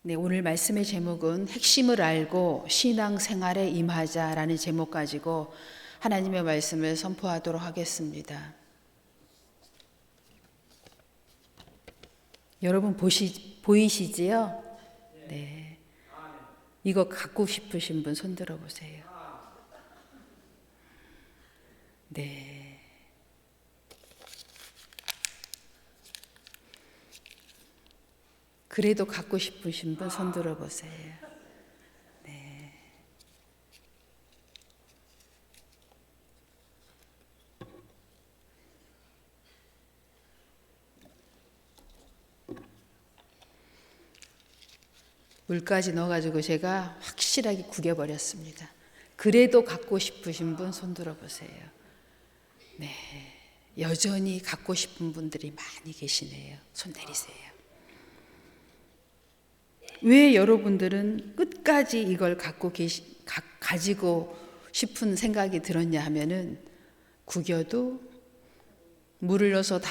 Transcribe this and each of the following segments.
네, 오늘 말씀의 제목은 핵심을 알고 신앙생활에 임하자라는 제목 가지고 하나님의 말씀을 선포하도록 하겠습니다. 여러분 보이시지요? 네. 이거 갖고 싶으신 분 손 들어 보세요. 네. 그래도 갖고 싶으신 분 손 들어 보세요. 네. 물까지 넣어가지고 제가 확실하게 구겨버렸습니다. 그래도 갖고 싶으신 분 손 들어 보세요. 네. 여전히 갖고 싶은 분들이 많이 계시네요. 손 내리세요. 왜 여러분들은 끝까지 이걸 가지고 싶은 생각이 들었냐 하면은 구겨도 물을 넣어서 다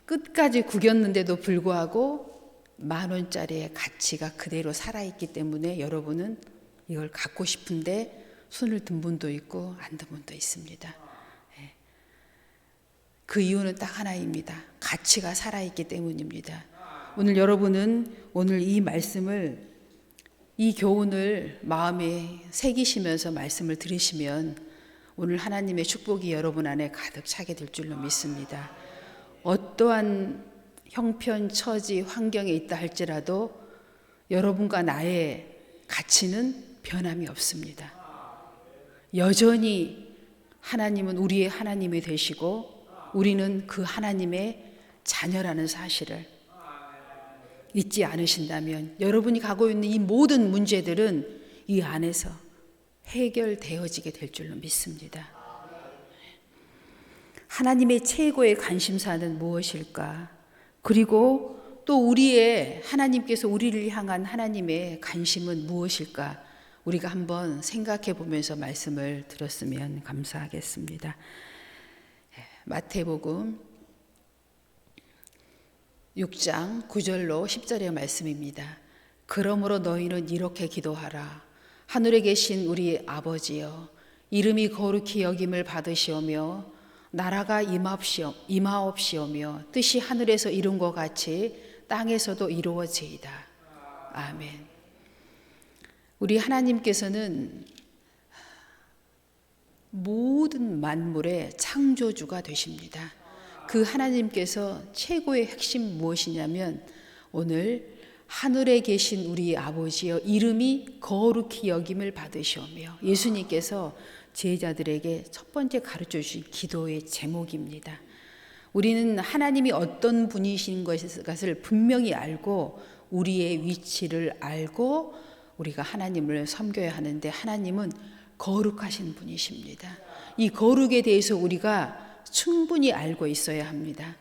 끝까지 구겼는데도 불구하고 10,000원짜리의 가치가 그대로 살아있기 때문에 여러분은 이걸 갖고 싶은데 손을 든 분도 있고 안 든 분도 있습니다. 그 이유는 딱 하나입니다. 가치가 살아있기 때문입니다. 오늘 여러분은 오늘 이 말씀을, 이 교훈을 마음에 새기시면서 말씀을 들으시면 오늘 하나님의 축복이 여러분 안에 가득 차게 될 줄로 믿습니다. 어떠한 형편, 처지, 환경에 있다 할지라도 여러분과 나의 가치는 변함이 없습니다. 여전히 하나님은 우리의 하나님이 되시고 우리는 그 하나님의 자녀라는 사실을 잊지 않으신다면 여러분이 가고 있는 이 모든 문제들은 이 안에서 해결되어지게 될 줄로 믿습니다. 하나님의 최고의 관심사는 무엇일까? 그리고 또 우리의 하나님께서 우리를 향한 하나님의 관심은 무엇일까? 우리가 한번 생각해 보면서 말씀을 들었으면 감사하겠습니다. 마태복음 6장 9절로 10절의 말씀입니다. 그러므로 너희는 이렇게 기도하라. 하늘에 계신 우리 아버지여, 이름이 거룩히 여김을 받으시오며 나라가 임하옵시오며 뜻이 하늘에서 이룬 것 같이 땅에서도 이루어지이다. 아멘. 우리 하나님께서는 모든 만물의 창조주가 되십니다. 그 하나님께서 최고의 핵심 무엇이냐면 오늘 하늘에 계신 우리 아버지여 이름이 거룩히 여김을 받으시오며 예수님께서 제자들에게 첫 번째 가르쳐 주신 기도의 제목입니다. 우리는 하나님이 어떤 분이신 것을 분명히 알고 우리의 위치를 알고 우리가 하나님을 섬겨야 하는데 하나님은 거룩하신 분이십니다. 이 거룩에 대해서 우리가 충분히 알고 있어야 합니다.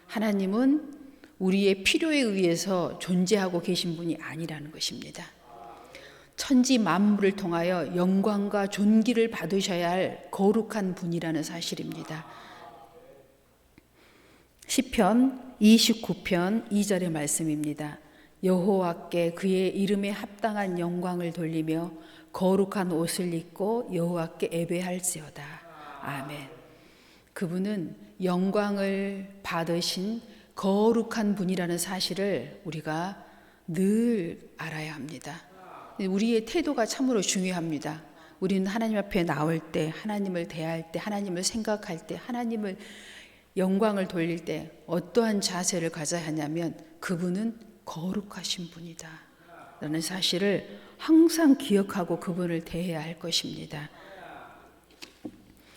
하나님은 우리의 필요에 의해서 존재하고 계신 분이 아니라는 것입니다. 천지 만물을 통하여 영광과 존귀를 받으셔야 할 거룩한 분이라는 사실입니다. 시편 29편 2절의 말씀입니다. 여호와께 그의 이름에 합당한 영광을 돌리며 거룩한 옷을 입고 여호와께 예배할지어다. 아멘. 그분은 영광을 받으신 거룩한 분이라는 사실을 우리가 늘 알아야 합니다. 우리의 태도가 참으로 중요합니다. 우리는 하나님 앞에 나올 때, 하나님을 대할 때, 하나님을 생각할 때, 하나님을 영광을 돌릴 때 어떠한 자세를 가져야 하냐면 그분은 거룩하신 분이다 라는 사실을 항상 기억하고 그분을 대해야 할 것입니다.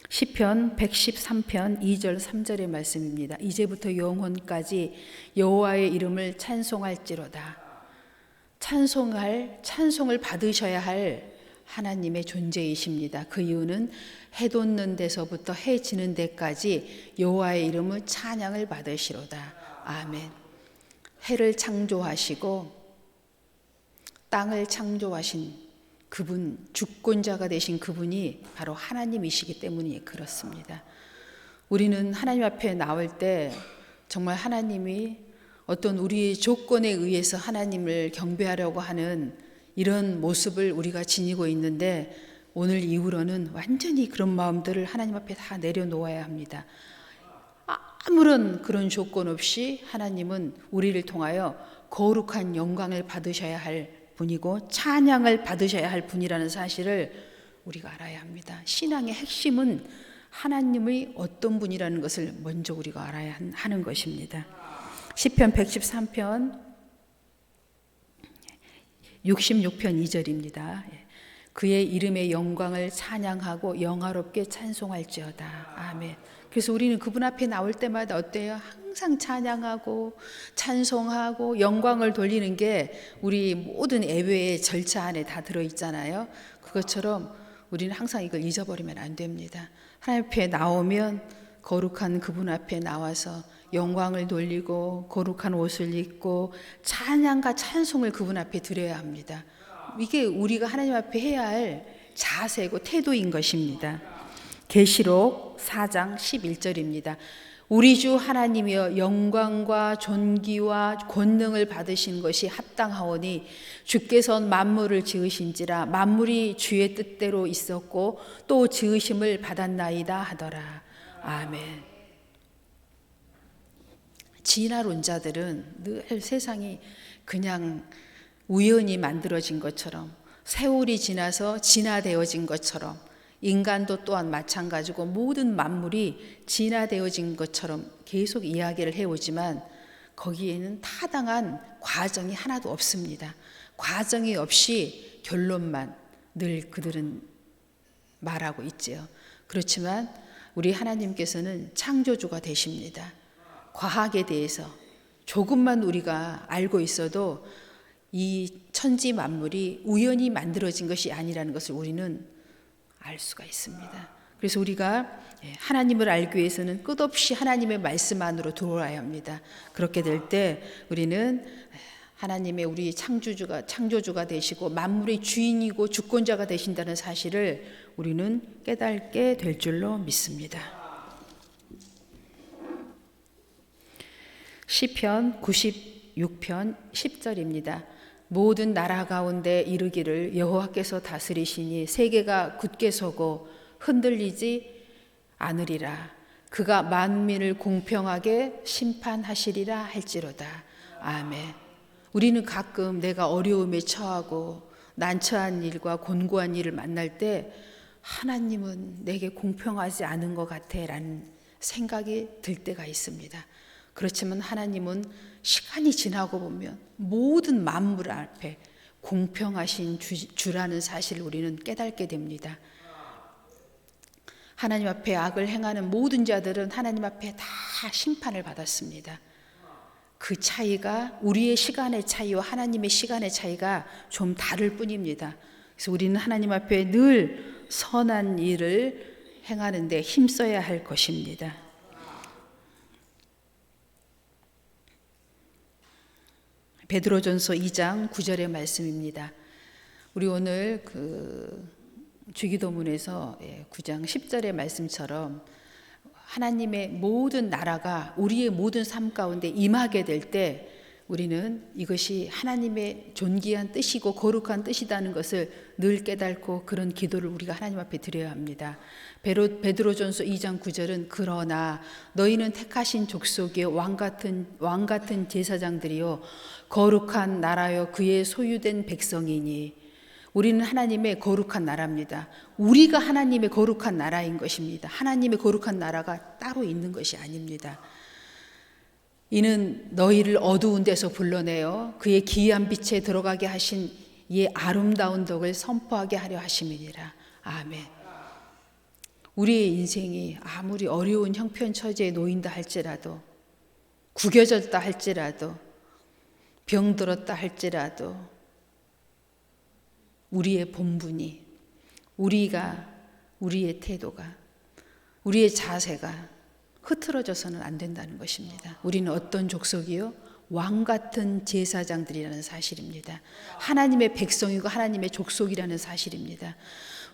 시편 113편 2절 3절의 말씀입니다. 이제부터 영원까지 여호와의 이름을 찬송할지로다. 찬송을 받으셔야 할 하나님의 존재이십니다. 그 이유는 해 돋는 데서부터 해 지는 데까지 여호와의 이름을 찬양을 받으시로다. 아멘. 해를 창조하시고 땅을 창조하신 그분, 주권자가 되신 그분이 바로 하나님이시기 때문에 그렇습니다. 우리는 하나님 앞에 나올 때 정말 하나님이 어떤 우리의 조건에 의해서 하나님을 경배하려고 하는 이런 모습을 우리가 지니고 있는데, 오늘 이후로는 완전히 그런 마음들을 하나님 앞에 다 내려놓아야 합니다. 아무런 그런 조건 없이 하나님은 우리를 통하여 거룩한 영광을 받으셔야 할 분이고 찬양을 받으셔야 할 분이라는 사실을 우리가 알아야 합니다. 신앙의 핵심은 하나님의 어떤 분이라는 것을 먼저 우리가 알아야 하는 것입니다. 시편 113편 66편 2절입니다. 그의 이름의 영광을 찬양하고 영화롭게 찬송할지어다. 아멘. 그래서 우리는 그분 앞에 나올 때마다 어때요? 항상 찬양하고 찬송하고 영광을 돌리는 게 우리 모든 예배의 절차 안에 다 들어있잖아요. 그것처럼 우리는 항상 이걸 잊어버리면 안 됩니다. 하나님 앞에 나오면 거룩한 그분 앞에 나와서 영광을 돌리고 거룩한 옷을 입고 찬양과 찬송을 그분 앞에 드려야 합니다. 이게 우리가 하나님 앞에 해야 할 자세고 태도인 것입니다. 계시록 4장 11절입니다. 우리 주 하나님이여 영광과 존귀와 권능을 받으신 것이 합당하오니 주께서 만물을 지으신지라 만물이 주의 뜻대로 있었고 또 지으심을 받았나이다 하더라. 아멘. 진화론자들은 늘 세상이 그냥 우연히 만들어진 것처럼, 세월이 지나서 진화되어진 것처럼, 인간도 또한 마찬가지고 모든 만물이 진화되어진 것처럼 계속 이야기를 해오지만 거기에는 타당한 과정이 하나도 없습니다. 과정이 없이 결론만 늘 그들은 말하고 있지요. 그렇지만 우리 하나님께서는 창조주가 되십니다. 과학에 대해서 조금만 우리가 알고 있어도 이 천지 만물이 우연히 만들어진 것이 아니라는 것을 우리는 알 수가 있습니다. 그래서 우리가 하나님을 알기 위해서는 끝없이 하나님의 말씀 안으로 들어와야 합니다. 그렇게 될 때 우리는 하나님의 우리 창조주가 되시고 만물의 주인이고 주권자가 되신다는 사실을 우리는 깨닫게 될 줄로 믿습니다. 시편 96편 10절입니다. 모든 나라 가운데 이르기를 여호와께서 다스리시니 세계가 굳게 서고 흔들리지 않으리라. 그가 만민을 공평하게 심판하시리라 할지로다. 아멘. 우리는 가끔 내가 어려움에 처하고 난처한 일과 곤고한 일을 만날 때 하나님은 내게 공평하지 않은 것 같아 라는 생각이 들 때가 있습니다. 그렇지만 하나님은 시간이 지나고 보면 모든 만물 앞에 공평하신 주라는 사실을 우리는 깨닫게 됩니다. 하나님 앞에 악을 행하는 모든 자들은 하나님 앞에 다 심판을 받았습니다. 그 차이가 우리의 시간의 차이와 하나님의 시간의 차이가 좀 다를 뿐입니다. 그래서 우리는 하나님 앞에 늘 선한 일을 행하는 데 힘써야 할 것입니다. 베드로전서 2장 9절의 말씀입니다. 우리 오늘 주기도문에서 9장 10절의 말씀처럼 하나님의 모든 나라가 우리의 모든 삶 가운데 임하게 될 때 우리는 이것이 하나님의 존귀한 뜻이고 거룩한 뜻이라는 것을 늘 깨닫고 그런 기도를 우리가 하나님 앞에 드려야 합니다. 베드로전서 2장 9절은 그러나 너희는 택하신 족속이요 왕같은 제사장들이요 거룩한 나라요 그의 소유된 백성이니. 우리는 하나님의 거룩한 나라입니다. 우리가 하나님의 거룩한 나라인 것입니다. 하나님의 거룩한 나라가 따로 있는 것이 아닙니다. 이는 너희를 어두운 데서 불러내어 그의 기이한 빛에 들어가게 하신 이의 아름다운 덕을 선포하게 하려 하심이니라. 아멘. 우리의 인생이 아무리 어려운 형편처지에 놓인다 할지라도, 구겨졌다 할지라도, 병들었다 할지라도 우리의 본분이, 우리의 태도가, 우리의 자세가 흐트러져서는 안 된다는 것입니다. 우리는 어떤 족속이요? 왕같은 제사장들이라는 사실입니다. 하나님의 백성이고 하나님의 족속이라는 사실입니다.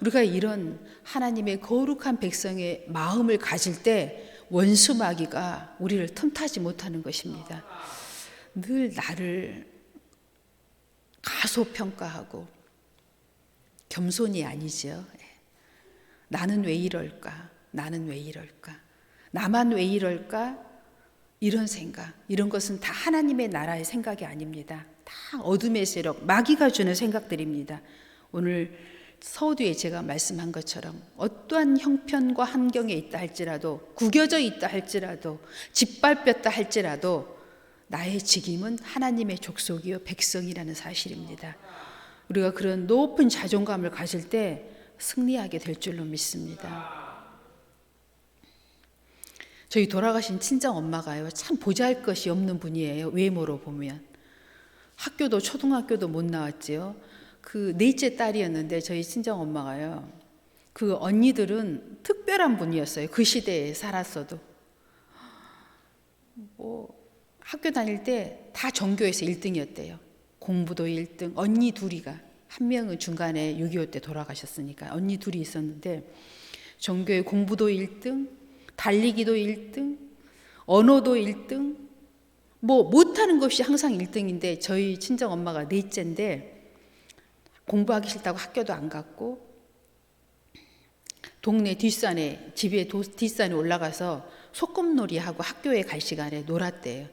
우리가 이런 하나님의 거룩한 백성의 마음을 가질 때 원수 마귀가 우리를 틈타지 못하는 것입니다. 늘 나를 가소평가하고 겸손이 아니죠. 나는 왜 이럴까? 나는 왜 이럴까? 나만 왜 이럴까? 이런 생각, 이런 것은 다 하나님의 나라의 생각이 아닙니다. 다 어둠의 세력, 마귀가 주는 생각들입니다. 오늘 서두에 제가 말씀한 것처럼 어떠한 형편과 환경에 있다 할지라도, 구겨져 있다 할지라도, 짓밟혔다 할지라도 나의 직임은 하나님의 족속이요 백성이라는 사실입니다. 우리가 그런 높은 자존감을 가질 때 승리하게 될 줄로 믿습니다. 저희 돌아가신 친정 엄마가요, 참 보잘것이 없는 분이에요. 외모로 보면 학교도 초등학교도 못 나왔지요. 그 넷째 딸이었는데 저희 친정 엄마가요, 그 언니들은 특별한 분이었어요. 그 시대에 살았어도 학교 다닐 때 다 전교에서 1등이었대요. 공부도 1등. 언니 둘이가, 한 명은 중간에 6.25 때 돌아가셨으니까 언니 둘이 있었는데 전교에 공부도 1등, 달리기도 1등, 언어도 1등, 못하는 것이 항상 1등인데 저희 친정 엄마가 넷째인데 공부하기 싫다고 학교도 안 갔고 동네 뒷산에, 집에 뒷산에 올라가서 소꿉놀이하고 학교에 갈 시간에 놀았대요.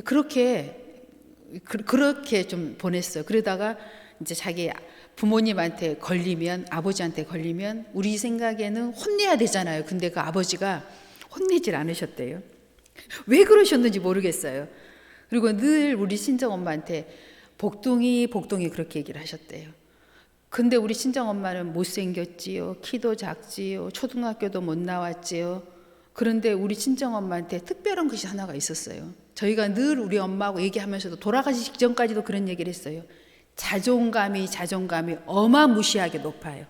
그렇게 좀 보냈어요. 그러다가 이제 자기 부모님한테 걸리면, 아버지한테 걸리면 우리 생각에는 혼내야 되잖아요. 근데 그 아버지가 혼내질 않으셨대요. 왜 그러셨는지 모르겠어요. 그리고 늘 우리 친정엄마한테 복둥이 그렇게 얘기를 하셨대요. 근데 우리 친정엄마는 못생겼지요, 키도 작지요, 초등학교도 못 나왔지요. 그런데 우리 친정엄마한테 특별한 것이 하나가 있었어요. 저희가 늘 우리 엄마하고 얘기하면서도 돌아가기 직전까지도 그런 얘기를 했어요. 자존감이 어마무시하게 높아요.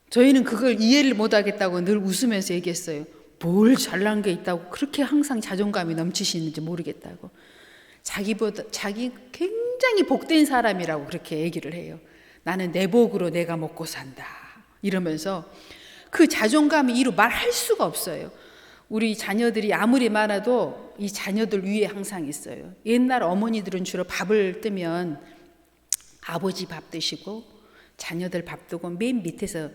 저희는 그걸 이해를 못하겠다고 늘 웃으면서 얘기했어요. 뭘 잘난 게 있다고 그렇게 항상 자존감이 넘치시는지 모르겠다고. 자기 굉장히 복된 사람이라고 그렇게 얘기를 해요. 나는 내 복으로 내가 먹고 산다 이러면서 그 자존감이 이루 말할 수가 없어요. 우리 자녀들이 아무리 많아도 이 자녀들 위에 항상 있어요. 옛날 어머니들은 주로 밥을 뜨면 아버지 밥 드시고 자녀들 밥 뜨고 맨 밑에서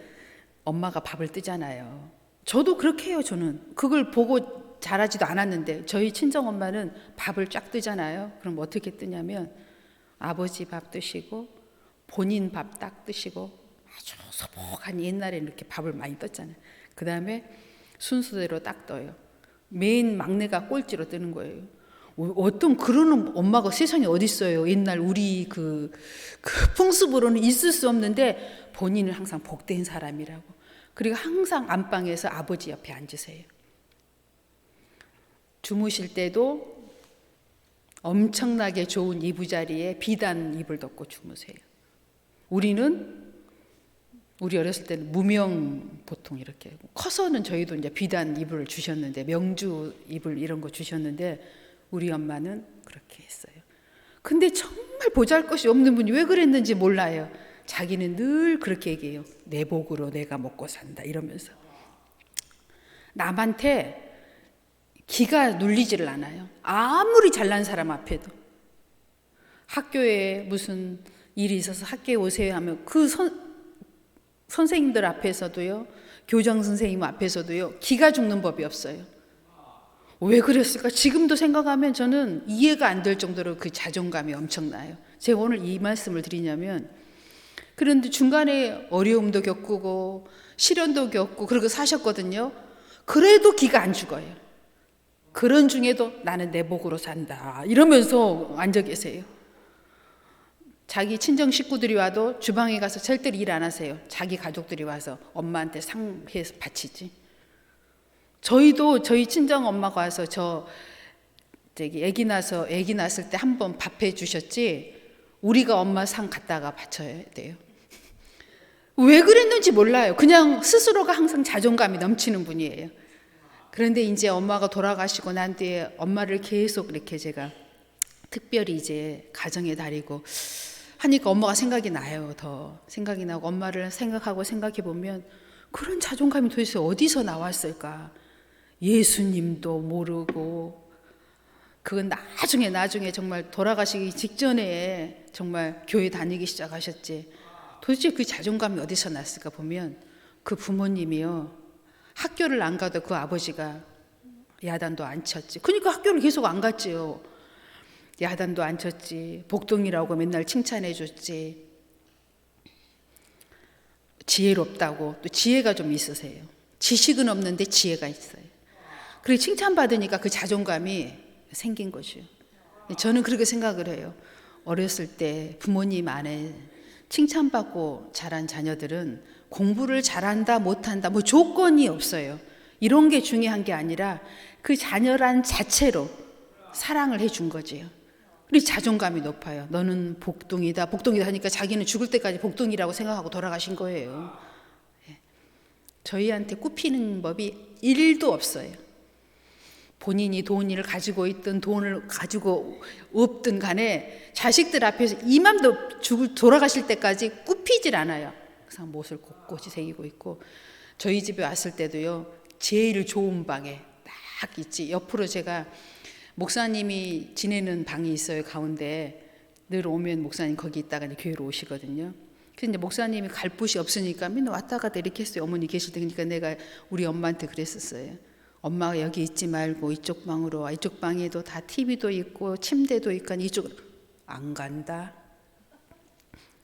엄마가 밥을 뜨잖아요. 저도 그렇게 해요. 저는 그걸 보고 자라지도 않았는데 저희 친정엄마는 밥을 쫙 뜨잖아요. 그럼 어떻게 뜨냐면 아버지 밥 드시고 본인 밥 딱 드시고 아주 소복한, 옛날에는 이렇게 밥을 많이 떴잖아요. 그 다음에 순서대로 딱 떠요. 맨 막내가 꼴찌로 뜨는 거예요. 어떤 그러는 엄마가 세상에 어디 있어요. 옛날 우리 그 풍습으로는 있을 수 없는데 본인은 항상 복된 사람이라고. 그리고 항상 안방에서 아버지 옆에 앉으세요. 주무실 때도 엄청나게 좋은 이부자리에 비단 이불 덮고 주무세요. 우리 어렸을 때는 무명 보통 이렇게, 커서는 저희도 이제 비단 이불을 주셨는데, 명주 이불 이런 거 주셨는데 우리 엄마는 그렇게 했어요. 근데 정말 보잘것이 없는 분이 왜 그랬는지 몰라요. 자기는 늘 그렇게 얘기해요. 내 복으로 내가 먹고 산다 이러면서. 남한테 기가 눌리지를 않아요. 아무리 잘난 사람 앞에도. 학교에 무슨 일이 있어서 학교에 오세요 하면 그 선생님들 앞에서도요, 교장 선생님 앞에서도요, 기가 죽는 법이 없어요. 왜 그랬을까? 지금도 생각하면 저는 이해가 안 될 정도로 그 자존감이 엄청나요. 제가 오늘 이 말씀을 드리냐면, 그런데 중간에 어려움도 겪고 시련도 겪고 그러고 사셨거든요. 그래도 기가 안 죽어요. 그런 중에도 나는 내 복으로 산다 이러면서 앉아 계세요. 자기 친정 식구들이 와도 주방에 가서 절대로 일 안 하세요. 자기 가족들이 와서 엄마한테 상해서 바치지. 저희도 저희 친정 엄마가 와서 아기 낳았을 때 한 번 밥해 주셨지, 우리가 엄마 상 갖다가 바쳐야 돼요. 왜 그랬는지 몰라요. 그냥 스스로가 항상 자존감이 넘치는 분이에요. 그런데 이제 엄마가 돌아가시고 난 뒤에 엄마를 계속 이렇게 제가 특별히 이제 가정에 다리고 하니까 엄마가 생각이 나요. 더 생각이 나고 엄마를 생각해 보면 그런 자존감이 도대체 어디서 나왔을까? 예수님도 모르고 그건 나중에 정말 돌아가시기 직전에 정말 교회 다니기 시작하셨지. 도대체 그 자존감이 어디서 났을까 보면 그 부모님이요, 학교를 안 가도 그 아버지가 야단도 안 쳤지. 그러니까 학교를 계속 안 갔지요. 야단도 안 쳤지. 복동이라고 맨날 칭찬해 줬지. 지혜롭다고, 또 지혜가 좀 있으세요. 지식은 없는데 지혜가 있어요. 그리고 칭찬받으니까 그 자존감이 생긴 것이요. 저는 그렇게 생각을 해요. 어렸을 때 부모님 안에 칭찬받고 자란 자녀들은 공부를 잘한다 못한다 뭐 조건이 없어요. 이런 게 중요한 게 아니라 그 자녀란 자체로 사랑을 해준 거지요. 그리고 자존감이 높아요. 너는 복동이다 하니까 자기는 죽을 때까지 복동이라고 생각하고 돌아가신 거예요. 저희한테 굽히는 법이 1도 없어요. 본인이 돈을 가지고 있든 돈을 가지고 없든 간에 자식들 앞에서 이맘도 돌아가실 때까지 굽히질 않아요. 그래서 못을 곳곳이 새기고 있고, 저희 집에 왔을 때도요, 제일 좋은 방에 딱 있지. 옆으로 제가 목사님이 지내는 방이 있어요. 가운데 늘 오면 목사님 거기 있다가 이제 교회로 오시거든요. 그래서 이제 목사님이 갈 곳이 없으니까 맨날 왔다 갔다 이렇게 했어요. 어머니 계실 때. 그러니까 내가 우리 엄마한테 그랬었어요. 엄마가 여기 있지 말고 이쪽 방으로 와. 이쪽 방에도 다 TV도 있고 침대도 있고 이쪽으로 안 간다.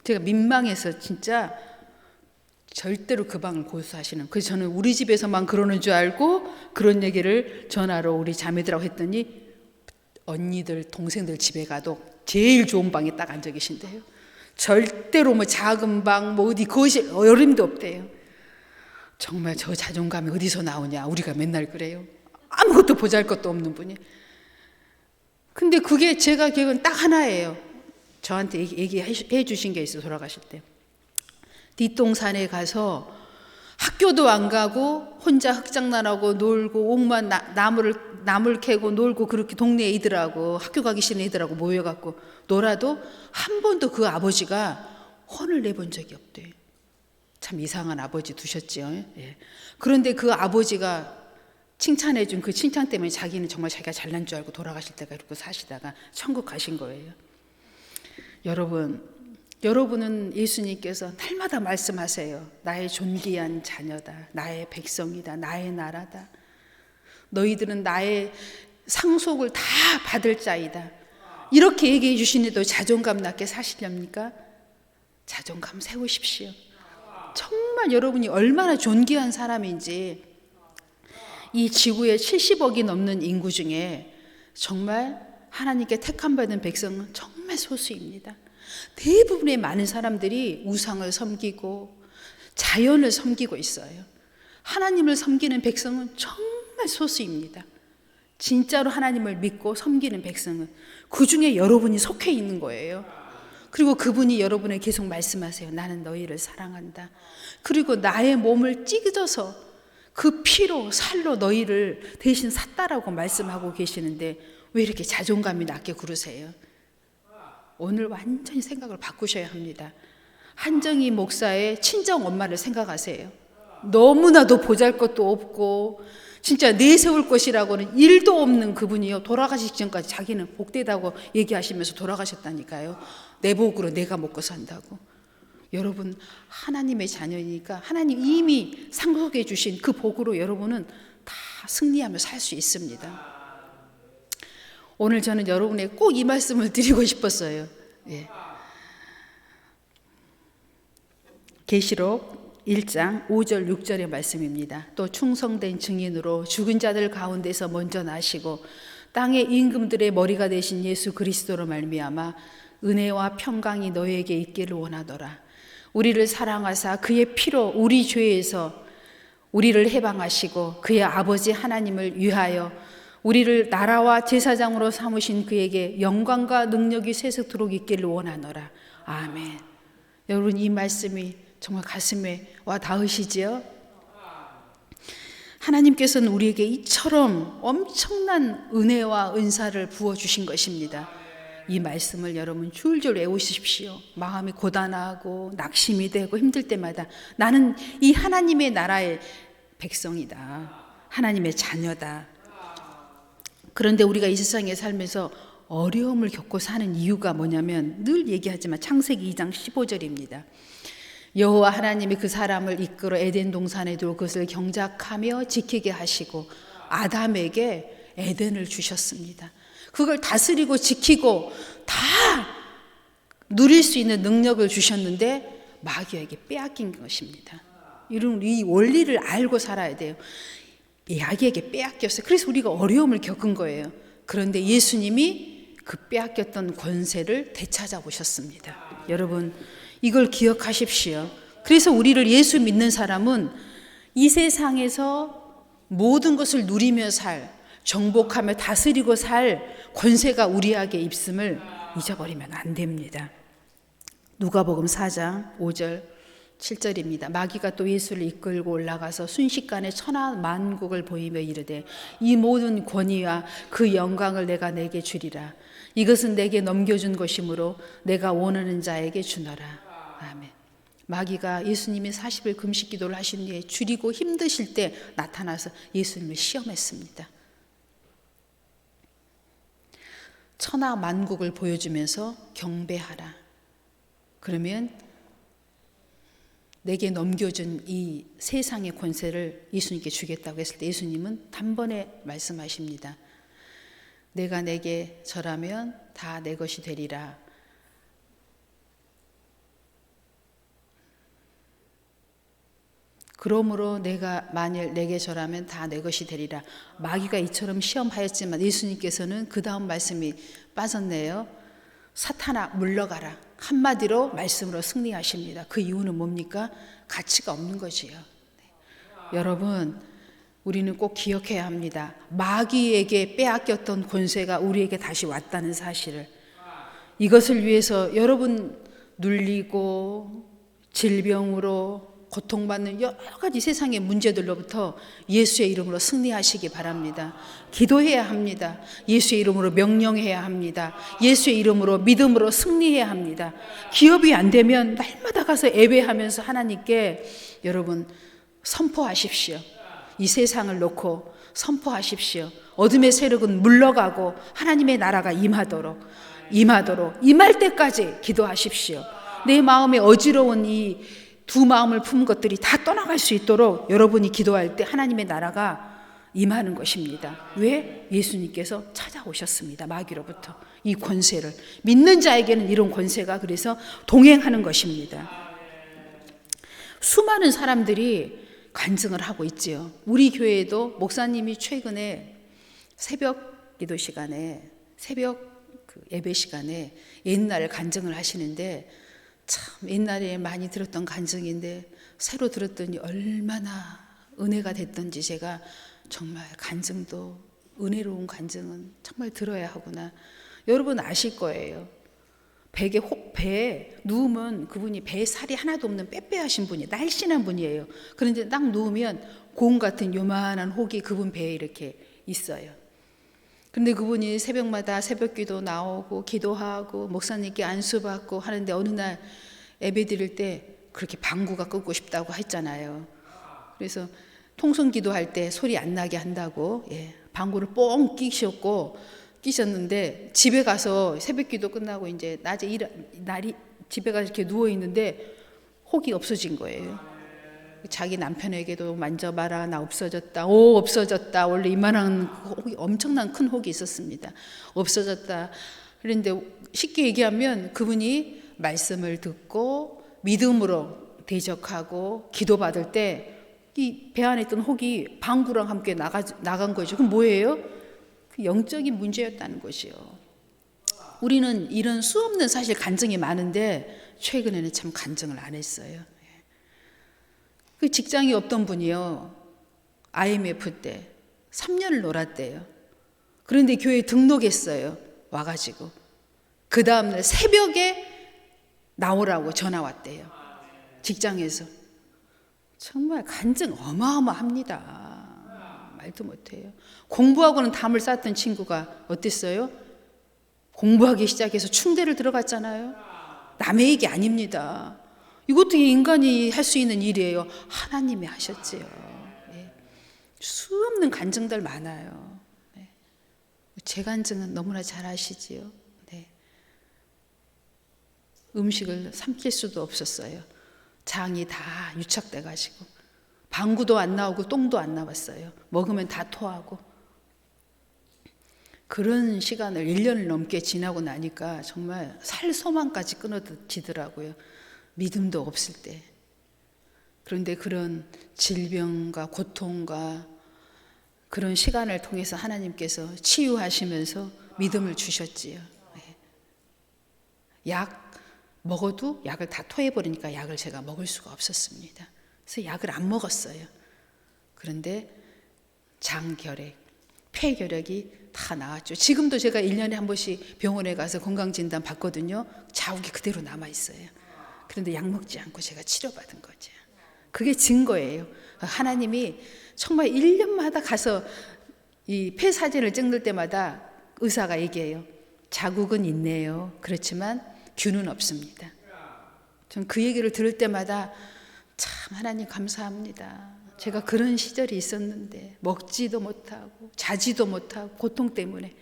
제가 민망해서 진짜 절대로 그 방을 고수하시는. 그래서 저는 우리 집에서만 그러는 줄 알고 그런 얘기를 전화로 우리 자매들하고 했더니 언니들 동생들 집에 가도 제일 좋은 방에 딱 앉아 계신대요. 절대로 뭐 작은 방 뭐 어디 거실 어림도 없대요. 정말 저 자존감이 어디서 나오냐. 우리가 맨날 그래요. 아무것도 보잘것도 없는 분이. 근데 그게 제가 기억은 딱 하나예요. 저한테 얘기해 주신 게 있어요. 돌아가실 때 뒷동산에 가서 학교도 안 가고 혼자 흑장난하고 놀고 옥만 나물 캐고 놀고, 그렇게 동네 애들하고 학교 가기 싫은 애들하고 모여갖고 놀아도 한 번도 그 아버지가 혼을 내본 적이 없대요. 참 이상한 아버지 두셨죠. 예. 그런데 그 아버지가 칭찬해준 그 칭찬 때문에 자기는 정말 자기가 잘난 줄 알고 돌아가실 때가 이렇게 사시다가 천국 가신 거예요. 여러분은 예수님께서 날마다 말씀하세요. 나의 존귀한 자녀다. 나의 백성이다. 나의 나라다. 너희들은 나의 상속을 다 받을 자이다. 이렇게 얘기해 주시는데도 자존감 낮게 사시렵니까? 자존감 세우십시오. 정말 여러분이 얼마나 존귀한 사람인지, 이 지구에 70억이 넘는 인구 중에 정말 하나님께 택함 받은 백성은 정말 소수입니다. 대부분의 많은 사람들이 우상을 섬기고 자연을 섬기고 있어요. 하나님을 섬기는 백성은 정말 소수입니다. 진짜로 하나님을 믿고 섬기는 백성은 그 중에 여러분이 속해 있는 거예요. 그리고 그분이 여러분에게 계속 말씀하세요. 나는 너희를 사랑한다. 그리고 나의 몸을 찢어서 그 피로 살로 너희를 대신 샀다라고 말씀하고 계시는데 왜 이렇게 자존감이 낮게 그러세요? 오늘 완전히 생각을 바꾸셔야 합니다. 한정희 목사의 친정 엄마를 생각하세요. 너무나도 보잘것도 없고 진짜 내세울 것이라고는 일도 없는 그분이요, 돌아가시기 전까지 자기는 복되다고 얘기하시면서 돌아가셨다니까요. 내 복으로 내가 먹고 산다고. 여러분 하나님의 자녀이니까 하나님 이미 상속해 주신 그 복으로 여러분은 다 승리하며 살 수 있습니다. 오늘 저는 여러분에게 꼭 이 말씀을 드리고 싶었어요. 예. 계시록 1장 5절 6절의 말씀입니다. 또 충성된 증인으로 죽은 자들 가운데서 먼저 나시고 땅의 임금들의 머리가 되신 예수 그리스도로 말미암아 은혜와 평강이 너에게 있기를 원하노라. 우리를 사랑하사 그의 피로 우리 죄에서 우리를 해방하시고 그의 아버지 하나님을 위하여 우리를 나라와 제사장으로 삼으신 그에게 영광과 능력이 세세토록 있기를 원하노라. 아멘. 여러분 이 말씀이 정말 가슴에 와 닿으시지요? 하나님께서는 우리에게 이처럼 엄청난 은혜와 은사를 부어주신 것입니다. 이 말씀을 여러분 줄줄 외우십시오. 마음이 고단하고 낙심이 되고 힘들 때마다 나는 이 하나님의 나라의 백성이다. 하나님의 자녀다. 그런데 우리가 이 세상에 살면서 어려움을 겪고 사는 이유가 뭐냐면 늘 얘기하지만 창세기 2장 15절입니다. 여호와 하나님이 그 사람을 이끌어 에덴 동산에 두어 그것을 경작하며 지키게 하시고 아담에게 에덴을 주셨습니다. 그걸 다스리고 지키고 다 누릴 수 있는 능력을 주셨는데 마귀에게 빼앗긴 것입니다. 이런 이 원리를 알고 살아야 돼요. 마귀에게 빼앗겼어요. 그래서 우리가 어려움을 겪은 거예요. 그런데 예수님이 그 빼앗겼던 권세를 되찾아오셨습니다. 여러분, 이걸 기억하십시오. 그래서 우리를 예수 믿는 사람은 이 세상에서 모든 것을 누리며 정복하며 다스리고 살 권세가 우리에게 있음을 잊어버리면 안 됩니다. 누가복음 4장 5절 7절입니다. 마귀가 또 예수를 이끌고 올라가서 순식간에 천하만국을 보이며 이르되 이 모든 권위와 그 영광을 내가 내게 주리라. 이것은 내게 넘겨준 것이므로 내가 원하는 자에게 주노라. 아멘. 마귀가 예수님이 40일 금식 기도를 하신 뒤에 줄이고 힘드실 때 나타나서 예수님을 시험했습니다. 천하만국을 보여주면서 경배하라. 그러면 내게 넘겨준 이 세상의 권세를 예수님께 주겠다고 했을 때 예수님은 단번에 말씀하십니다. 내가 내게 절하면 다 내 것이 되리라. 그러므로 내가 만일 내게 절하면 다 내 것이 되리라. 마귀가 이처럼 시험하였지만 예수님께서는 그 다음 말씀이 빠졌네요. 사탄아 물러가라. 한마디로 말씀으로 승리하십니다. 그 이유는 뭡니까? 가치가 없는 거지요. 네. 여러분, 우리는 꼭 기억해야 합니다. 마귀에게 빼앗겼던 권세가 우리에게 다시 왔다는 사실을. 이것을 위해서 여러분 눌리고 질병으로 고통받는 여러 가지 세상의 문제들로부터 예수의 이름으로 승리하시기 바랍니다. 기도해야 합니다. 예수의 이름으로 명령해야 합니다. 예수의 이름으로 믿음으로 승리해야 합니다. 기업이 안 되면 날마다 가서 예배하면서 하나님께 여러분 선포하십시오. 이 세상을 놓고 선포하십시오. 어둠의 세력은 물러가고 하나님의 나라가 임할 때까지 기도하십시오. 내 마음에 어지러운 이 두 마음을 품은 것들이 다 떠나갈 수 있도록 여러분이 기도할 때 하나님의 나라가 임하는 것입니다. 왜? 예수님께서 찾아오셨습니다. 마귀로부터 이 권세를. 믿는 자에게는 이런 권세가 그래서 동행하는 것입니다. 수많은 사람들이 간증을 하고 있지요. 우리 교회에도 목사님이 최근에 새벽 기도 시간에 새벽 예배 시간에 옛날 간증을 하시는데 참 옛날에 많이 들었던 간증인데 새로 들었더니 얼마나 은혜가 됐던지 제가 정말 간증도 은혜로운 간증은 정말 들어야 하구나. 여러분 아실 거예요. 배에 누우면 그분이 배에 살이 하나도 없는 빼빼하신 분이 날씬한 분이에요. 그런데 딱 누우면 공 같은 요만한 혹이 그분 배에 이렇게 있어요. 근데 그분이 새벽마다 새벽기도 나오고 기도하고 목사님께 안수받고 하는데 어느 날 예배 드릴 때 그렇게 방구가 끄고 싶다고 했잖아요. 그래서 통성기도할 때 소리 안 나게 한다고 방구를 뽕 끼셨는데 집에 가서 새벽기도 끝나고 이제 낮에 날이 집에 가서 이렇게 누워 있는데 혹이 없어진 거예요. 자기 남편에게도 만져봐라. 나 없어졌다. 오, 없어졌다. 원래 이만한 혹이, 엄청난 큰 혹이 있었습니다. 없어졌다. 그런데 쉽게 얘기하면 그분이 말씀을 듣고 믿음으로 대적하고 기도받을 때 이 배 안에 있던 혹이 방구랑 함께 나간 거죠. 그럼 뭐예요? 그 영적인 문제였다는 것이요. 우리는 이런 수없는 사실 간증이 많은데 최근에는 참 간증을 안 했어요. 그 직장이 없던 분이요. IMF 때 3년을 놀았대요. 그런데 교회에 등록했어요. 와가지고. 그 다음날 새벽에 나오라고 전화 왔대요. 직장에서. 정말 간증 어마어마합니다. 말도 못해요. 공부하고는 담을 쌓았던 친구가 어땠어요? 공부하기 시작해서 충대를 들어갔잖아요. 남의 얘기 아닙니다. 이것도 인간이 할 수 있는 일이에요. 하나님이 하셨지요. 수없는 간증들 많아요. 재간증은 너무나 잘 아시지요. 네. 음식을 삼킬 수도 없었어요. 장이 다 유착돼가지고 방구도 안 나오고 똥도 안 나왔어요. 먹으면 다 토하고. 그런 시간을 1년을 넘게 지나고 나니까 정말 살 소망까지 끊어지더라고요. 믿음도 없을 때. 그런데 그런 질병과 고통과 그런 시간을 통해서 하나님께서 치유하시면서 믿음을 주셨지요. 약 먹어도 약을 다 토해버리니까 약을 제가 먹을 수가 없었습니다. 그래서 약을 안 먹었어요. 그런데 장결핵, 폐결핵이 다 나왔죠. 지금도 제가 1년에 한 번씩 병원에 가서 건강진단 받거든요. 자욱이 그대로 남아있어요. 그런데 약 먹지 않고 제가 치료받은 거죠. 그게 증거예요. 하나님이 정말 1년마다 가서 이 폐 사진을 찍는 때마다 의사가 얘기해요. 자국은 있네요. 그렇지만 균은 없습니다. 전 그 얘기를 들을 때마다 참 하나님 감사합니다. 제가 그런 시절이 있었는데 먹지도 못하고 자지도 못하고 고통 때문에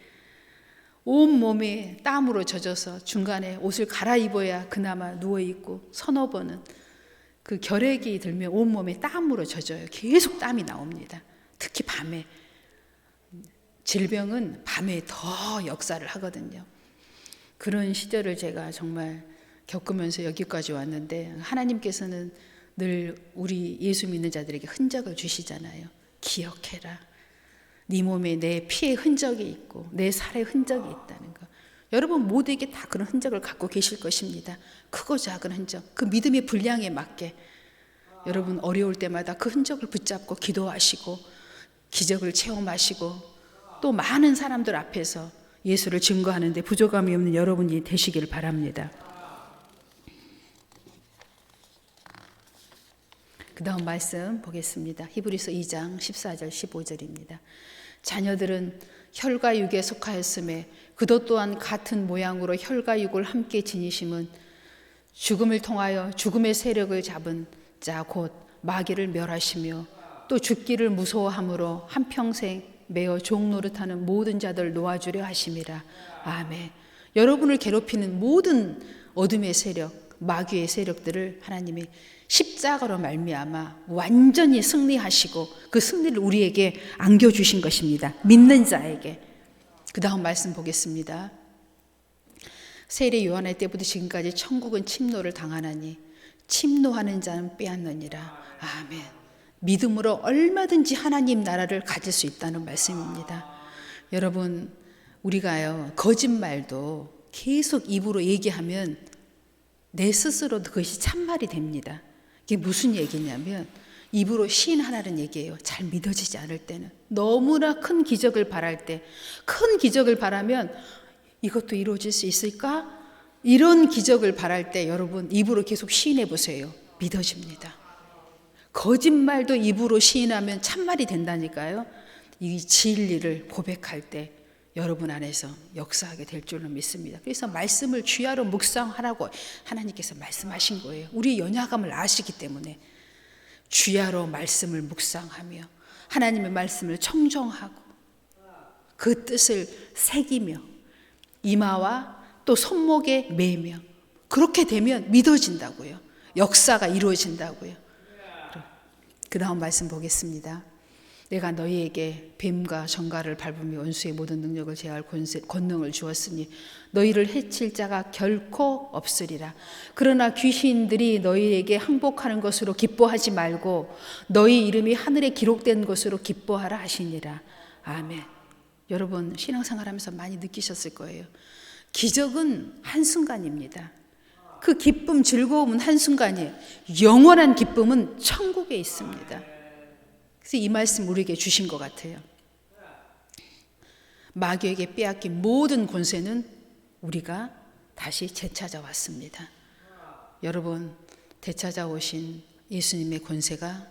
온몸이 땀으로 젖어서 중간에 옷을 갈아입어야 그나마 누워있고 서너 번은 그 결핵이 들면 온몸이 땀으로 젖어요. 계속 땀이 나옵니다. 특히 밤에. 질병은 밤에 더 역사를 하거든요. 그런 시절을 제가 정말 겪으면서 여기까지 왔는데 하나님께서는 늘 우리 예수 믿는 자들에게 흔적을 주시잖아요. 기억해라. 네 몸에 내 피의 흔적이 있고 내 살의 흔적이 있다는 거. 여러분 모두에게 다 그런 흔적을 갖고 계실 것입니다. 크고 작은 흔적, 그 믿음의 분량에 맞게 여러분 어려울 때마다 그 흔적을 붙잡고 기도하시고 기적을 체험하시고 또 많은 사람들 앞에서 예수를 증거하는데 부족함이 없는 여러분이 되시길 바랍니다. 그 다음 말씀 보겠습니다. 히브리서 2장 14절 15절입니다. 자녀들은 혈과 육에 속하였음에 그도 또한 같은 모양으로 혈과 육을 함께 지니심은 죽음을 통하여 죽음의 세력을 잡은 자 곧 마귀를 멸하시며 또 죽기를 무서워함으로 한평생 매어 종노릇하는 모든 자들 놓아주려 하심이라. 아멘. 여러분을 괴롭히는 모든 어둠의 세력, 마귀의 세력들을 하나님이 십자가로 말미암아 완전히 승리하시고 그 승리를 우리에게 안겨주신 것입니다. 믿는 자에게. 그 다음 말씀 보겠습니다. 세례 요한의 때부터 지금까지 천국은 침노를 당하나니 침노하는 자는 빼앗느니라. 아멘. 믿음으로 얼마든지 하나님 나라를 가질 수 있다는 말씀입니다. 여러분 우리가요 거짓말도 계속 입으로 얘기하면 내 스스로도 그것이 참말이 됩니다. 이게 무슨 얘기냐면 입으로 시인하라는 얘기예요. 잘 믿어지지 않을 때는. 너무나 큰 기적을 바랄 때, 큰 기적을 바라면 이것도 이루어질 수 있을까? 이런 기적을 바랄 때 여러분 입으로 계속 시인해 보세요. 믿어집니다. 거짓말도 입으로 시인하면 참말이 된다니까요. 이 진리를 고백할 때 여러분 안에서 역사하게 될 줄로 믿습니다. 그래서 말씀을 주야로 묵상하라고 하나님께서 말씀하신 거예요. 우리 연약함을 아시기 때문에 주야로 말씀을 묵상하며 하나님의 말씀을 청정하고 그 뜻을 새기며 이마와 또 손목에 매며 그렇게 되면 믿어진다고요. 역사가 이루어진다고요. 그 다음 말씀 보겠습니다. 내가 너희에게 뱀과 정갈을 밟으며 원수의 모든 능력을 제할 권능을 주었으니 너희를 해칠 자가 결코 없으리라. 그러나 귀신들이 너희에게 항복하는 것으로 기뻐하지 말고 너희 이름이 하늘에 기록된 것으로 기뻐하라 하시니라. 아멘. 여러분 신앙생활하면서 많이 느끼셨을 거예요. 기적은 한순간입니다. 그 기쁨, 즐거움은 한순간이에요. 영원한 기쁨은 천국에 있습니다. 그래서 이 말씀 우리에게 주신 것 같아요. 마귀에게 빼앗긴 모든 권세는 우리가 다시 되찾아왔습니다. 여러분, 되찾아오신 예수님의 권세가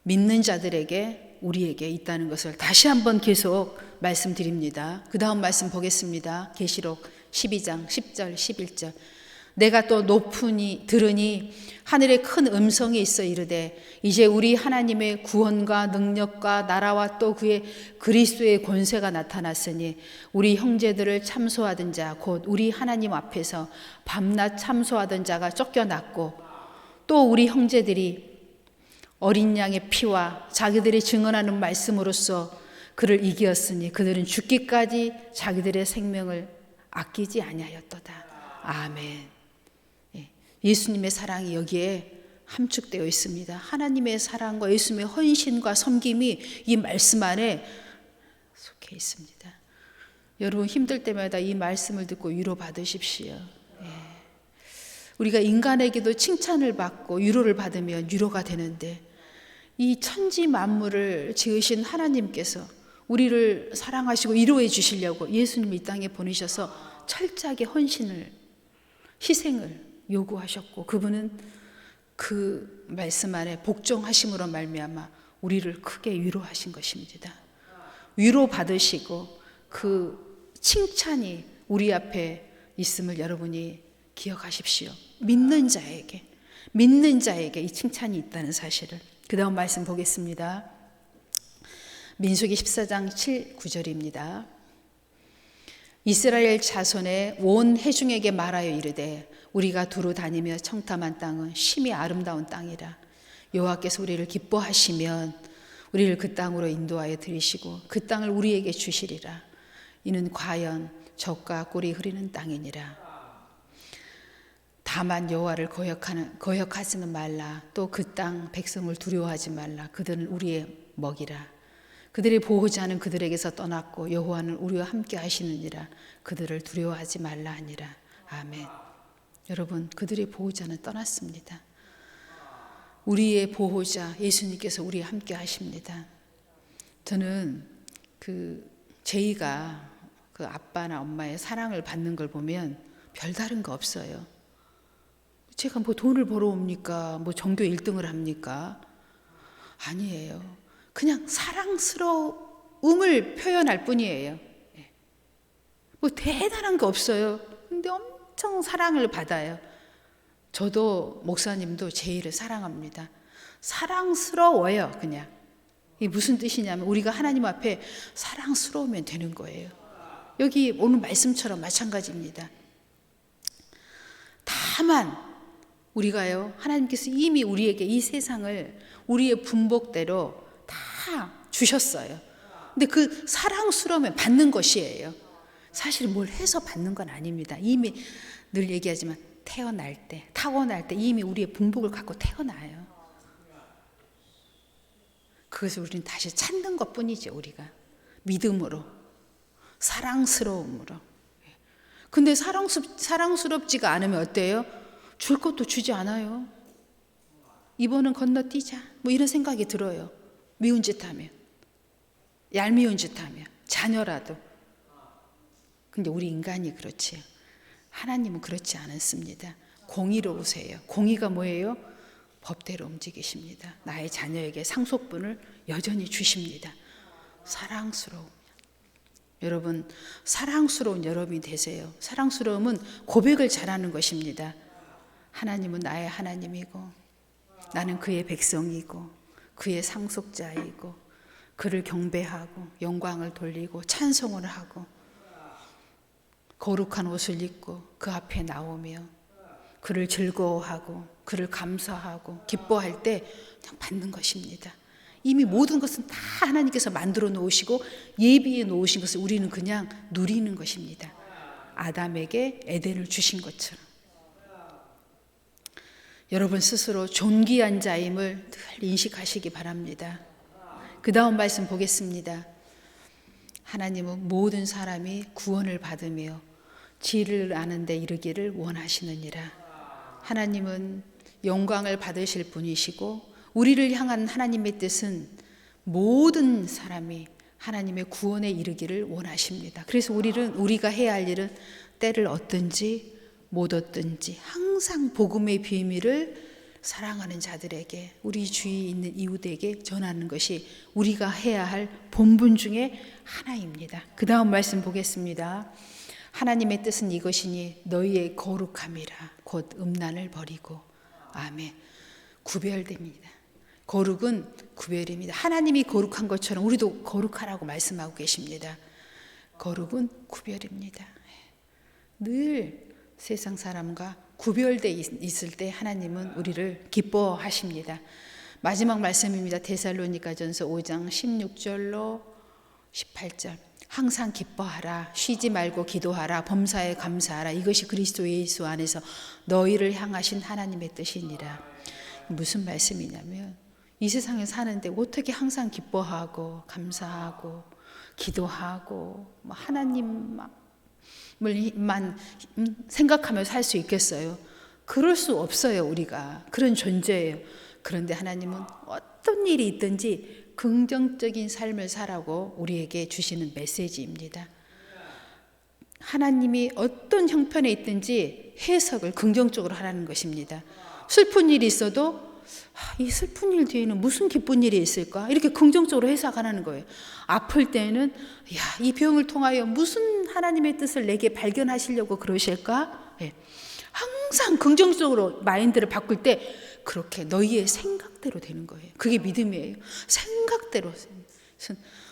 믿는 자들에게 우리에게 있다는 것을 다시 한번 계속 말씀드립니다. 그 다음 말씀 보겠습니다. 계시록 12장 10절 11절 내가 또 높으니 들으니 하늘에 큰 음성이 있어 이르되 이제 우리 하나님의 구원과 능력과 나라와 또 그의 그리스도의 권세가 나타났으니 우리 형제들을 참소하던 자 곧 우리 하나님 앞에서 밤낮 참소하던 자가 쫓겨났고 또 우리 형제들이 어린 양의 피와 자기들이 증언하는 말씀으로써 그를 이기었으니 그들은 죽기까지 자기들의 생명을 아끼지 아니하였도다. 아멘. 예수님의 사랑이 여기에 함축되어 있습니다. 하나님의 사랑과 예수님의 헌신과 섬김이 이 말씀 안에 속해 있습니다. 여러분 힘들 때마다 이 말씀을 듣고 위로받으십시오. 우리가 인간에게도 칭찬을 받고 위로를 받으면 위로가 되는데 이 천지 만물을 지으신 하나님께서 우리를 사랑하시고 위로해 주시려고 예수님을 이 땅에 보내셔서 철저하게 헌신을, 희생을 요구하셨고 그분은 그 말씀 안에 복종하심으로 말미암아 우리를 크게 위로하신 것입니다. 위로받으시고 그 칭찬이 우리 앞에 있음을 여러분이 기억하십시오. 믿는 자에게 이 칭찬이 있다는 사실을. 그 다음 말씀 보겠습니다. 민수기 14장 7, 9절입니다. 이스라엘 자손의 온 회중에게 말하여 이르되 우리가 두루 다니며 청탐한 땅은 심히 아름다운 땅이라. 여호와께서 우리를 기뻐하시면 우리를 그 땅으로 인도하여 들이시고 그 땅을 우리에게 주시리라. 이는 과연 젖과 꿀이 흐르는 땅이니라. 다만 여호와를 거역하지는 말라. 또 그 땅 백성을 두려워하지 말라. 그들은 우리의 먹이라. 그들의 보호자는 그들에게서 떠났고 여호와는 우리와 함께 하시느니라. 그들을 두려워하지 말라 하니라. 아멘. 여러분, 그들의 보호자는 떠났습니다. 우리의 보호자 예수님께서 우리와 함께 하십니다. 저는 제이가 그 아빠나 엄마의 사랑을 받는 걸 보면 별다른 거 없어요. 제가 뭐 돈을 벌어옵니까? 뭐 전교 1등을 합니까? 아니에요. 그냥 사랑스러움을 표현할 뿐이에요. 뭐 대단한 거 없어요. 근데 엄청 사랑을 받아요. 저도 목사님도 제이를 사랑합니다. 사랑스러워요, 그냥. 이게 무슨 뜻이냐면 우리가 하나님 앞에 사랑스러우면 되는 거예요. 여기 오늘 말씀처럼 마찬가지입니다. 다만 우리가요, 하나님께서 이미 우리에게 이 세상을 우리의 분복대로 다 주셨어요. 근데 그 사랑스러우면 받는 것이에요. 사실 뭘 해서 받는 건 아닙니다. 이미 늘 얘기하지만 태어날 때, 타고날 때 이미 우리의 분복을 갖고 태어나요. 그것을 우리는 다시 찾는 것 뿐이죠, 우리가. 믿음으로, 사랑스러움으로. 근데 사랑스럽지가 않으면 어때요? 줄 것도 주지 않아요. 이번은 건너뛰자. 뭐 이런 생각이 들어요. 미운 짓 하면. 얄미운 짓 하면. 자녀라도. 근데 우리 인간이 그렇지요. 하나님은 그렇지 않습니다. 공의로우세요. 공의가 뭐예요? 법대로 움직이십니다. 나의 자녀에게 상속분을 여전히 주십니다. 사랑스러움. 여러분, 사랑스러운 여러분이 되세요. 사랑스러움은 고백을 잘하는 것입니다. 하나님은 나의 하나님이고 나는 그의 백성이고 그의 상속자이고 그를 경배하고 영광을 돌리고 찬송을 하고 거룩한 옷을 입고 그 앞에 나오며 그를 즐거워하고 그를 감사하고 기뻐할 때 그냥 받는 것입니다. 이미 모든 것은 다 하나님께서 만들어 놓으시고 예비해 놓으신 것을 우리는 그냥 누리는 것입니다. 아담에게 에덴을 주신 것처럼. 여러분 스스로 존귀한 자임을 늘 인식하시기 바랍니다. 그 다음 말씀 보겠습니다. 하나님은 모든 사람이 구원을 받으며 지혜를 아는 데 이르기를 원하시느니라. 하나님은 영광을 받으실 분이시고 우리를 향한 하나님의 뜻은 모든 사람이 하나님의 구원에 이르기를 원하십니다. 그래서 우리가 해야 할 일은 때를 얻든지 못 얻든지 항상 복음의 비밀을 사랑하는 자들에게 우리 주위에 있는 이웃에게 전하는 것이 우리가 해야 할 본분 중에 하나입니다. 그 다음 말씀 보겠습니다. 하나님의 뜻은 이것이니 너희의 거룩함이라 곧 음란을 버리고. 아멘. 구별됩니다. 거룩은 구별입니다. 하나님이 거룩한 것처럼 우리도 거룩하라고 말씀하고 계십니다. 거룩은 구별입니다. 늘 세상 사람과 구별되어 있을 때 하나님은 우리를 기뻐하십니다. 마지막 말씀입니다. 데살로니가전서 5장 16절로 18절. 항상 기뻐하라. 쉬지 말고 기도하라. 범사에 감사하라. 이것이 그리스도 예수 안에서 너희를 향하신 하나님의 뜻이니라. 무슨 말씀이냐면 이 세상에 사는데 어떻게 항상 기뻐하고 감사하고 기도하고 하나님만 생각하며 살 수 있겠어요? 그럴 수 없어요. 우리가 그런 존재예요. 그런데 하나님은 어떤 일이 있든지 긍정적인 삶을 살라고 우리에게 주시는 메시지입니다. 하나님이 어떤 형편에 있든지 해석을 긍정적으로 하라는 것입니다. 슬픈 일이 있어도 이 슬픈 일 뒤에는 무슨 기쁜 일이 있을까? 이렇게 긍정적으로 해석하라는 거예요. 아플 때는 이 병을 통하여 무슨 하나님의 뜻을 내게 발견하시려고 그러실까? 항상 긍정적으로 마인드를 바꿀 때 그렇게 너희의 생각대로 되는 거예요. 그게 믿음이에요. 생각대로.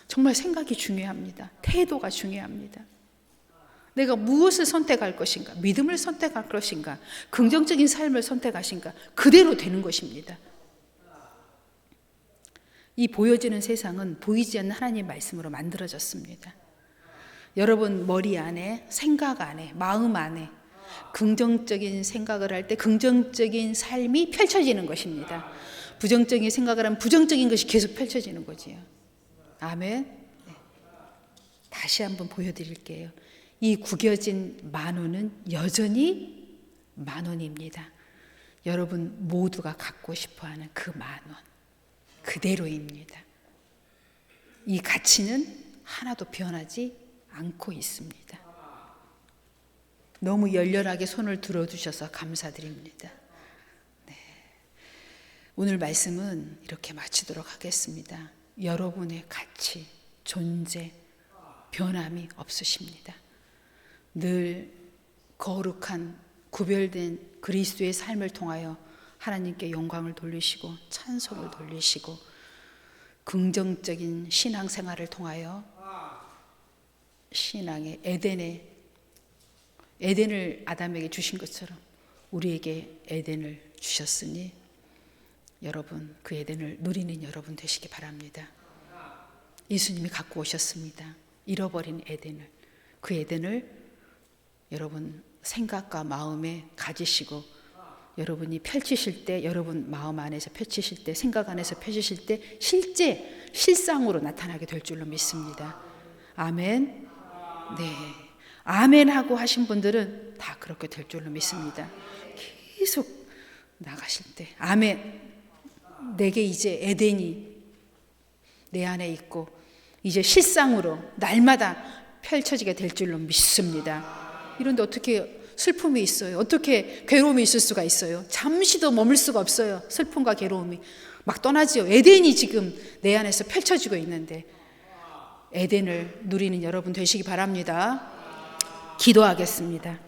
정말 생각이 중요합니다. 태도가 중요합니다. 내가 무엇을 선택할 것인가? 믿음을 선택할 것인가? 긍정적인 삶을 선택하신가? 그대로 되는 것입니다. 이 보여지는 세상은 보이지 않는 하나님의 말씀으로 만들어졌습니다. 여러분 머리 안에, 생각 안에, 마음 안에 긍정적인 생각을 할 때 긍정적인 삶이 펼쳐지는 것입니다. 부정적인 생각을 하면 부정적인 것이 계속 펼쳐지는 거지요. 아멘. 네. 다시 한번 보여드릴게요. 이 구겨진 10,000원은 여전히 10,000원입니다. 여러분 모두가 갖고 싶어하는 그 10,000원 그대로입니다. 이 가치는 하나도 변하지 않고 있습니다. 너무 열렬하게 손을 들어주셔서 감사드립니다. 네. 오늘 말씀은 이렇게 마치도록 하겠습니다. 여러분의 가치, 존재, 변함이 없으십니다. 늘 거룩한 구별된 그리스도의 삶을 통하여 하나님께 영광을 돌리시고 찬송을 돌리시고 긍정적인 신앙생활을 통하여 신앙의 에덴을 아담에게 주신 것처럼 우리에게 에덴을 주셨으니 여러분 그 에덴을 누리는 여러분 되시기 바랍니다. 예수님이 갖고 오셨습니다. 잃어버린 에덴을, 그 에덴을 여러분 생각과 마음에 가지시고 여러분이 펼치실 때, 여러분 마음 안에서 펼치실 때, 생각 안에서 펼치실 때 실제 실상으로 나타나게 될 줄로 믿습니다. 아멘. 네, 아멘 하고 하신 분들은 다 그렇게 될 줄로 믿습니다. 계속 나가실 때 아멘. 내게 이제 에덴이 내 안에 있고 이제 실상으로 날마다 펼쳐지게 될 줄로 믿습니다. 이런데 어떻게 슬픔이 있어요? 어떻게 괴로움이 있을 수가 있어요? 잠시도 머물 수가 없어요. 슬픔과 괴로움이 막 떠나지요. 에덴이 지금 내 안에서 펼쳐지고 있는데 에덴을 누리는 여러분 되시기 바랍니다. 기도하겠습니다.